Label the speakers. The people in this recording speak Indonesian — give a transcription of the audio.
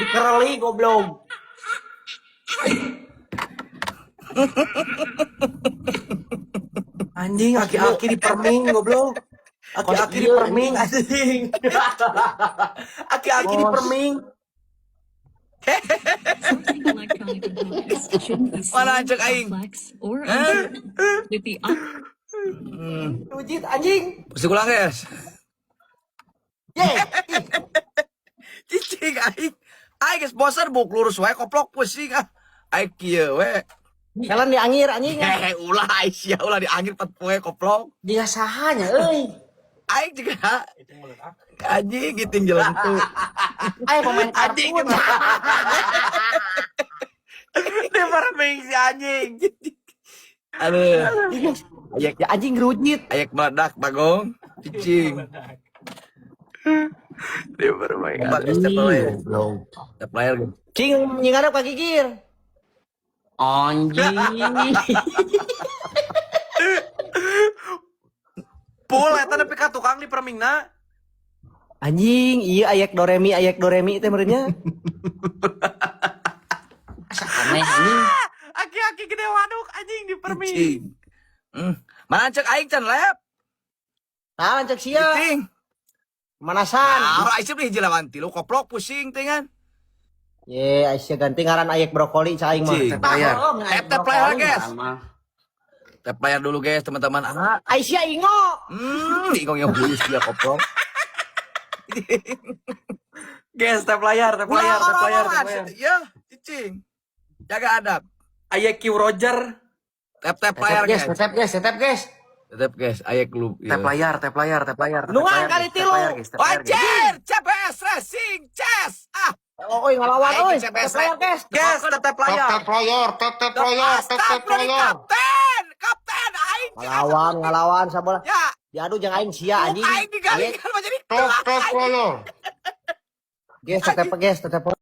Speaker 1: Dikereli goblok. Anjing, aki-aki di perming goblok. Aki-aki di perming anjing. Aki-aki di perming.
Speaker 2: Mana anjek aing?
Speaker 1: Rujit anjing.
Speaker 2: Mesti ulang guys.
Speaker 1: Ye.
Speaker 2: Cicing aing. Aing geus bosan buk lurus wae koplok pusing ah. Aing kieu we.
Speaker 1: Jalan di angir anjing.
Speaker 2: Ulah aing sia ulah dianggil pet poe koplok.
Speaker 1: Dia sahanya euy.
Speaker 2: Aing juga anjing giting jalan tuh.
Speaker 1: Ayo pemain
Speaker 2: Anjing
Speaker 1: kartun.
Speaker 2: Dia perming si anjing. Aduh. Ayak
Speaker 1: Ya anjing rujit.
Speaker 2: ayak meledak bagong. Cicing. Dia perming. Obat step player.
Speaker 1: Goblok.
Speaker 2: Step player.
Speaker 1: Cing nyingarep ka gigir. Anjing.
Speaker 2: Pul eta nepi ka tukang di permingna.
Speaker 1: Anjing, iya ayak doremi teh meureunnya. Asa aneh anjing.
Speaker 2: Aki-aki gede waduk anjing di perming. Mana cek aing can lep?
Speaker 1: Nah, cek sia.
Speaker 2: Giting.
Speaker 1: Manasan.
Speaker 2: Ah, aing beli hiji lawan tilu koplok pusing teh kan.
Speaker 1: Ye, Aisyah ganti ngaran ayak brokoli cak aing mah.
Speaker 2: Cing.
Speaker 1: Player.
Speaker 2: Tap player guys. Tap player dulu guys teman-teman.
Speaker 1: Aisyah ingo.
Speaker 2: Ingong yang bulus dia koplok.
Speaker 1: Guys, tap layar.
Speaker 2: Ya, cicing. Jaga adab.
Speaker 1: Ayak Q Roger.
Speaker 2: Tap player guys.
Speaker 1: Tetep guys.
Speaker 2: Tetap guys, ayak lu.
Speaker 1: Tap layar. Nungan kali tilu.
Speaker 2: Wajir, CBS Racing, Chess. Ah,
Speaker 1: Oi ngelawan oi.
Speaker 2: Aing
Speaker 1: Tap layar guys.
Speaker 2: guys,
Speaker 1: Tetep layar.
Speaker 2: Kapten, aing.
Speaker 1: Ngelawan sabola.
Speaker 2: Ya,
Speaker 1: Diadu jeung aing sia anjing.
Speaker 2: aing digalingan mah jadi
Speaker 3: Top player.
Speaker 1: Guys, tetep